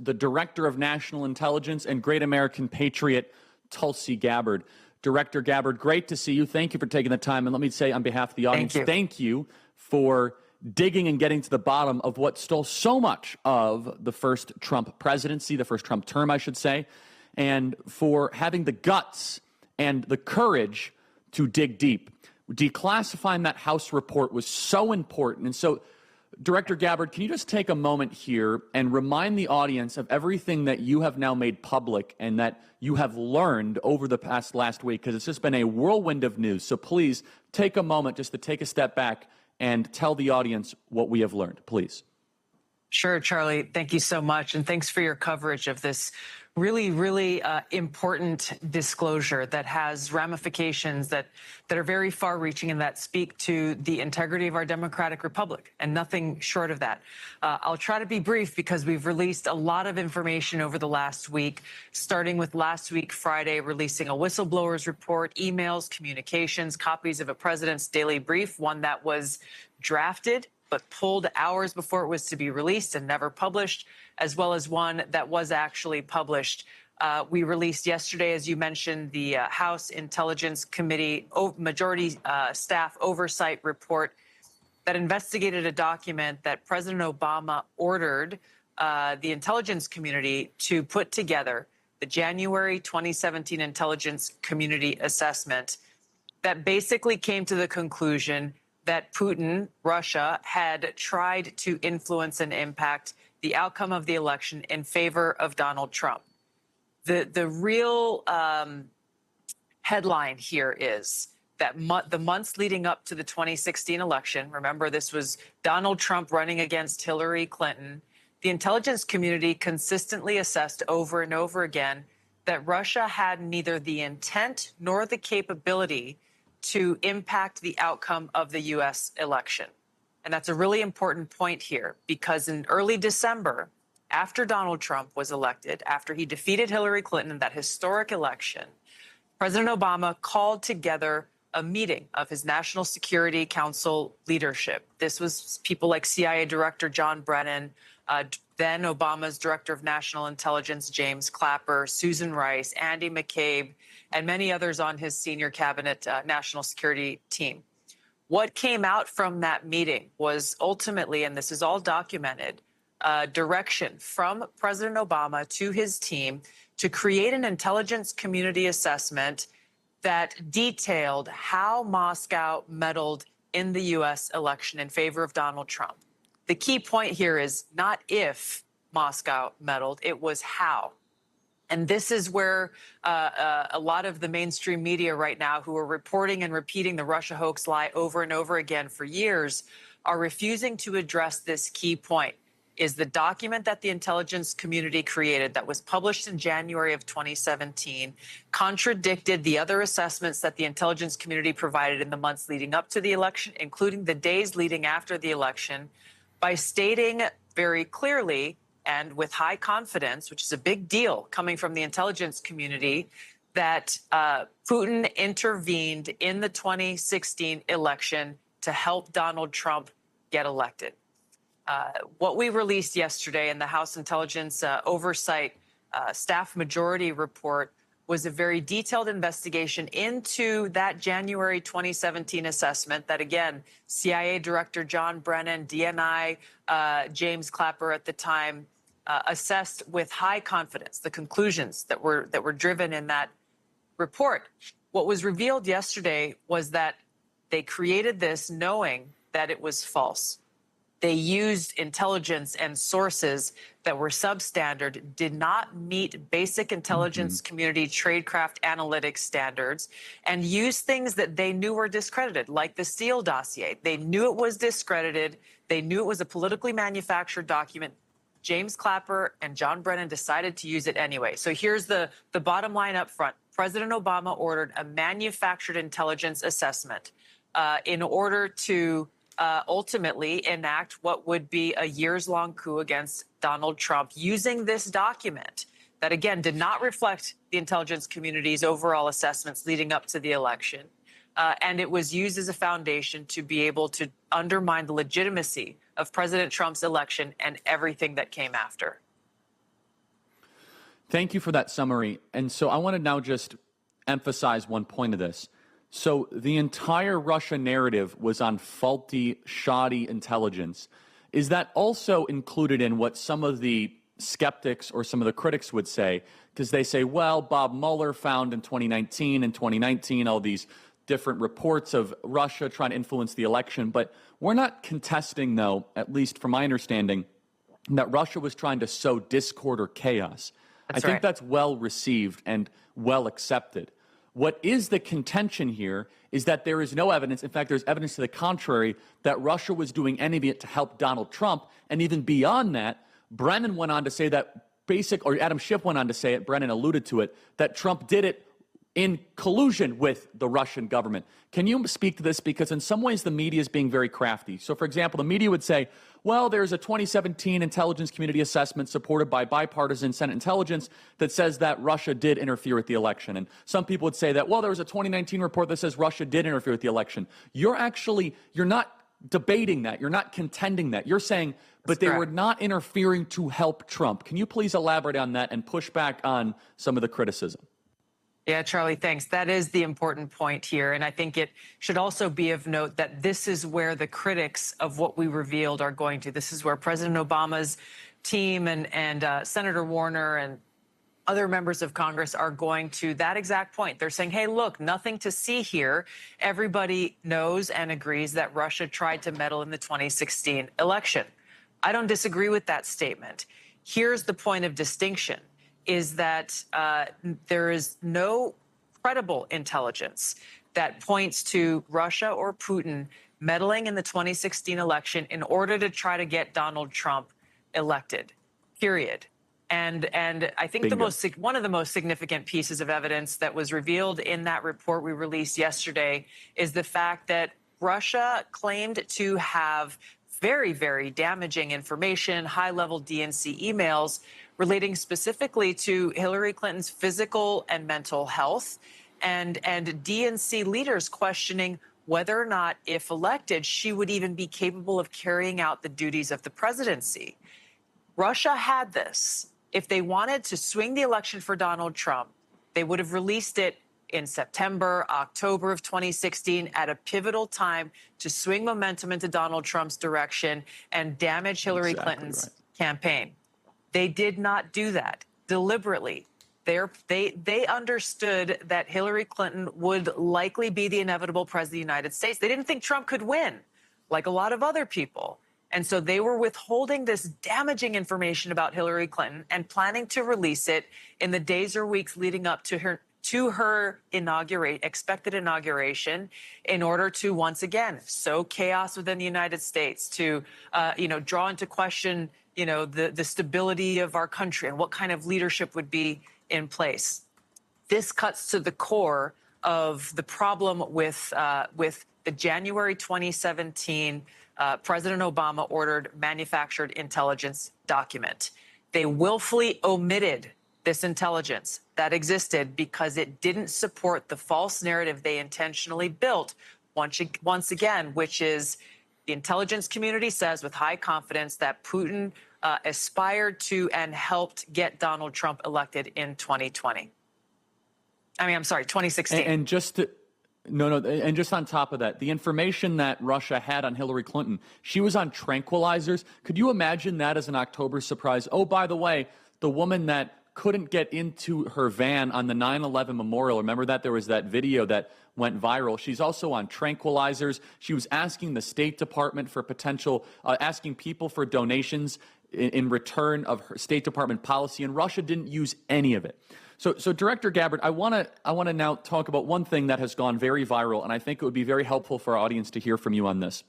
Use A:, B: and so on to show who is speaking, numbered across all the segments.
A: the Director of National Intelligence and Great American Patriot, Tulsi Gabbard. Director Gabbard, great to see you. Thank you for taking the time. And let me say on behalf of the audience, thank you for digging and getting to the bottom of what stole so much of the first Trump presidency, the first Trump term, I should say, and for having the guts and the courage to dig deep. Declassifying that House report was so important. And so, Director Gabbard, can you just take a moment here and remind the audience of everything that you have now made public and that you have learned over the past last week? Because it's just been a whirlwind of news. So please take a moment just to take a step back and tell the audience what we have learned, please.
B: Sure, Charlie. Thank you so much. And thanks for your coverage of this really important disclosure that has ramifications that are very far-reaching and that speak to the integrity of our democratic republic and nothing short of that. I'll try to be brief because we've released a lot of information over the last week, starting with last week, Friday, releasing a whistleblower's report, emails, communications, copies of a president's daily brief, one that was drafted but pulled hours before it was to be released and never published, as well as one that was actually published. We released yesterday, as you mentioned, the House Intelligence Committee Majority Staff Oversight Report that investigated a document that President Obama ordered the intelligence community to put together, the January 2017 Intelligence Community Assessment, that basically came to the conclusion that Putin, Russia, had tried to influence and impact the outcome of the election in favor of Donald Trump. The real headline here is that the months leading up to the 2016 election, remember this was Donald Trump running against Hillary Clinton, the intelligence community consistently assessed over and over again that Russia had neither the intent nor the capability to impact the outcome of the U.S. election. And that's a really important point here, because in early December, after Donald Trump was elected, after he defeated Hillary Clinton in that historic election, President Obama called together a meeting of his National Security Council leadership. This was people like CIA Director John Brennan, then Obama's Director of National Intelligence, James Clapper, Susan Rice, Andy McCabe, and many others on his senior cabinet national security team. What came out from that meeting was ultimately, and this is all documented, direction from President Obama to his team to create an intelligence community assessment that detailed how Moscow meddled in the U.S. election in favor of Donald Trump. The key point here is not if Moscow meddled, it was how. And this is where a lot of the mainstream media right now who are reporting and repeating the Russia hoax lie over and over again for years are refusing to address this key point. Is the document that the intelligence community created that was published in January of 2017 contradicted the other assessments that the intelligence community provided in the months leading up to the election, including the days leading after the election, by stating very clearly and with high confidence, which is a big deal coming from the intelligence community, that Putin intervened in the 2016 election to help Donald Trump get elected. What we released yesterday in the House Intelligence Oversight Staff Majority Report was a very detailed investigation into that January 2017 assessment that, again, CIA Director John Brennan, DNI James Clapper at the time assessed with high confidence the conclusions that were driven in that report. What was revealed yesterday was that they created this knowing that it was false. They used intelligence and sources that were substandard, did not meet basic intelligence community tradecraft analytics standards, and used things that they knew were discredited, like the Steele dossier. They knew it was discredited. They knew it was a politically manufactured document. James Clapper and John Brennan decided to use it anyway. So here's the bottom line up front. President Obama ordered a manufactured intelligence assessment in order to ultimately enact what would be a years-long coup against Donald Trump, using this document that, again, did not reflect the intelligence community's overall assessments leading up to the election. And it was used as a foundation to be able to undermine the legitimacy of President Trump's election and everything that came after.
A: Thank you for that summary. And so I want to now just emphasize one point of this. So the entire Russia narrative was on faulty, shoddy intelligence. Is that also included in what some of the skeptics or some of the critics would say? Because they say, well, Bob Mueller found in 2019 all these different reports of Russia trying to influence the election. But we're not contesting, though, at least from my understanding, that Russia was trying to sow discord or chaos. I think that's well received and well accepted. What is the contention here is that there is no evidence, in fact, there's evidence to the contrary, that Russia was doing any of it to help Donald Trump. And even beyond that, Brennan went on to say that Adam Schiff went on to say it, Brennan alluded to it, that Trump did it in collusion with the Russian government. Can you speak to this? Because in some ways the media is being very crafty. So, for example, the media would say, well, there's a 2017 intelligence community assessment supported by bipartisan Senate intelligence that says that Russia did interfere with the election. And some people would say that, well, there was a 2019 report that says Russia did interfere with the election. You're not debating that. You're not contending that. You're saying, but they were not interfering to help Trump. Can you please elaborate on that and push back on some of the criticism?
B: Yeah, Charlie, thanks. That is the important point here. And I think it should also be of note that this is where the critics of what we revealed are going to. This is where President Obama's team and Senator Warner and other members of Congress are going to that exact point. They're saying, hey, look, nothing to see here. Everybody knows and agrees that Russia tried to meddle in the 2016 election. I don't disagree with that statement. Here's the point of distinction. Is that there is no credible intelligence that points to Russia or Putin meddling in the 2016 election in order to try to get Donald Trump elected, period. And I think one of the most significant pieces of evidence that was revealed in that report we released yesterday is the fact that Russia claimed to have very, very damaging information, high-level DNC emails relating specifically to Hillary Clinton's physical and mental health, and DNC leaders questioning whether or not, if elected, she would even be capable of carrying out the duties of the presidency. Russia had this. If they wanted to swing the election for Donald Trump, they would have released it in September, October of 2016 at a pivotal time to swing momentum into Donald Trump's direction and damage Hillary Clinton's campaign. They did not do that deliberately. They understood that Hillary Clinton would likely be the inevitable president of the United States. They didn't think Trump could win, like a lot of other people. And so they were withholding this damaging information about Hillary Clinton and planning to release it in the days or weeks leading up to her expected inauguration, in order to once again sow chaos within the United States, to draw into question the stability of our country and what kind of leadership would be in place. This cuts to the core of the problem with the January 2017 President Obama ordered manufactured intelligence document. They willfully omitted this intelligence that existed because it didn't support the false narrative they intentionally built once again, which is the intelligence community says with high confidence that Putin aspired to and helped get Donald Trump elected in 2016.
A: And just on top of that, the information that Russia had on Hillary Clinton, she was on tranquilizers. Could you imagine that as an October surprise? Oh, by the way, the woman that couldn't get into her van on the 9/11 memorial. Remember that? There was that video that went viral. She's also on tranquilizers. She was asking the State Department for asking people for donations in return of her State Department policy, and Russia didn't use any of it. So Director Gabbard, I want to now talk about one thing that has gone very viral, and I think it would be very helpful for our audience to hear from you on this.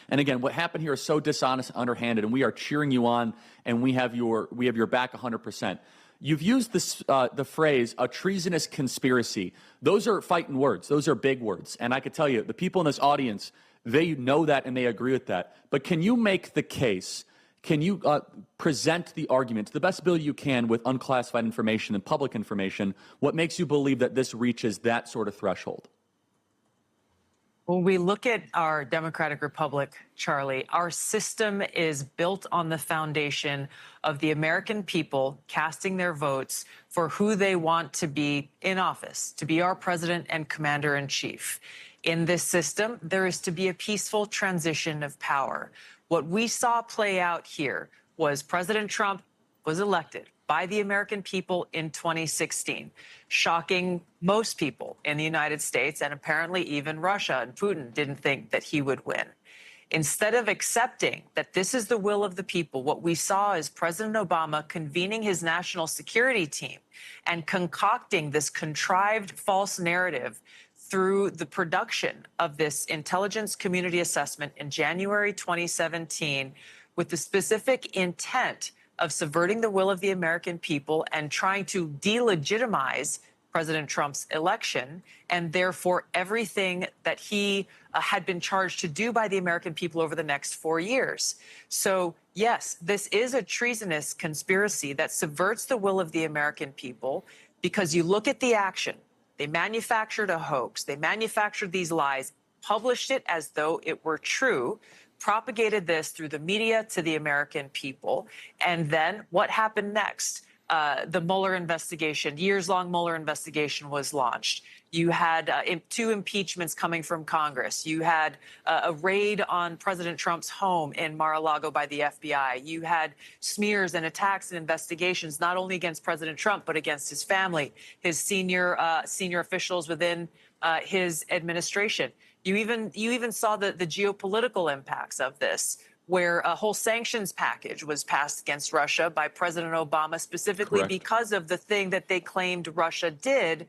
A: And again, what happened here is so dishonest, underhanded, and we are cheering you on, and we have your back 100%. You've used this the phrase "a treasonous conspiracy." Those are fighting words. Those are big words, and I could tell you, the people in this audience, they know that and they agree with that. But can you make the case? Can you present the argument to the best ability you can with unclassified information and public information? What makes you believe that this reaches that sort of threshold?
B: When we look at our democratic republic, Charlie, our system is built on the foundation of the American people casting their votes for who they want to be in office, to be our president and commander in chief. In this system, there is to be a peaceful transition of power. What we saw play out here was President Trump was elected by the American people in 2016, shocking most people in the United States, and apparently even Russia and Putin didn't think that he would win. Instead of accepting that this is the will of the people, what we saw is President Obama convening his national security team and concocting this contrived false narrative through the production of this intelligence community assessment in January 2017 with the specific intent of subverting the will of the American people and trying to delegitimize President Trump's election, and therefore everything that he had been charged to do by the American people over the next 4 years. So, yes, this is a treasonous conspiracy that subverts the will of the American people, because you look at the action. They manufactured a hoax. They manufactured these lies, published it as though it were true, propagated this through the media to the American people. And then what happened next? The Mueller investigation, years-long Mueller investigation was launched. You had 2 impeachments coming from Congress. You had a raid on President Trump's home in Mar-a-Lago by the FBI. You had smears and attacks and investigations not only against President Trump, but against his family, his senior officials within his administration. You even saw the geopolitical impacts of this, where a whole sanctions package was passed against Russia by President Obama, specifically
A: Correct.
B: because of the thing that they claimed Russia did,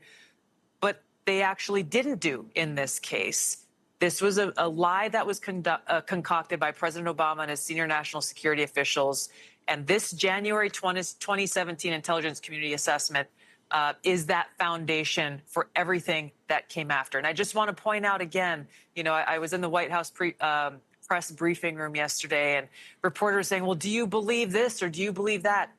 B: but they actually didn't do in this case. This was a lie that was concocted by President Obama and his senior national security officials. And this January 2017 intelligence community assessment is that foundation for everything that came after. And I just want to point out again, I was in the White House press briefing room yesterday, and reporters saying, well, do you believe this or do you believe that?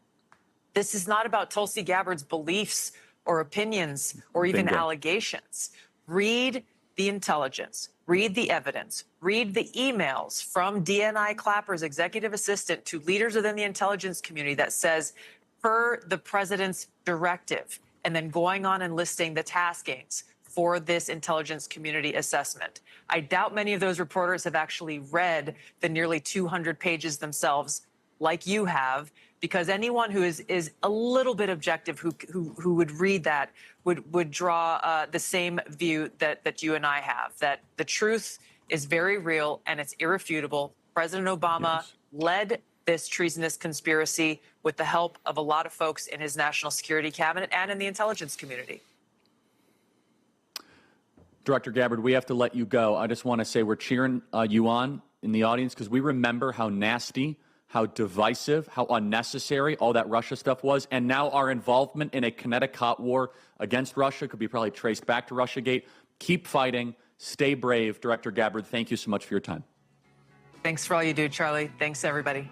B: This is not about Tulsi Gabbard's beliefs or opinions or even allegations. Read the intelligence, read the evidence, read the emails from DNI Clapper's executive assistant to leaders within the intelligence community that says, per the president's directive, and then going on and listing the taskings for this intelligence community assessment. I doubt many of those reporters have actually read the nearly 200 pages themselves, like you have, because anyone who is a little bit objective who would read that would draw the same view that you and I have, that the truth is very real and it's irrefutable. President Obama led this treasonous conspiracy with the help of a lot of folks in his national security cabinet and in the intelligence community.
A: Director Gabbard, we have to let you go. I just want to say we're cheering you on in the audience because we remember how nasty, how divisive, how unnecessary all that Russia stuff was. And now our involvement in a Connecticut war against Russia could be probably traced back to Russiagate. Keep fighting. Stay brave. Director Gabbard, thank you so much for your time.
B: Thanks for all you do, Charlie. Thanks, everybody.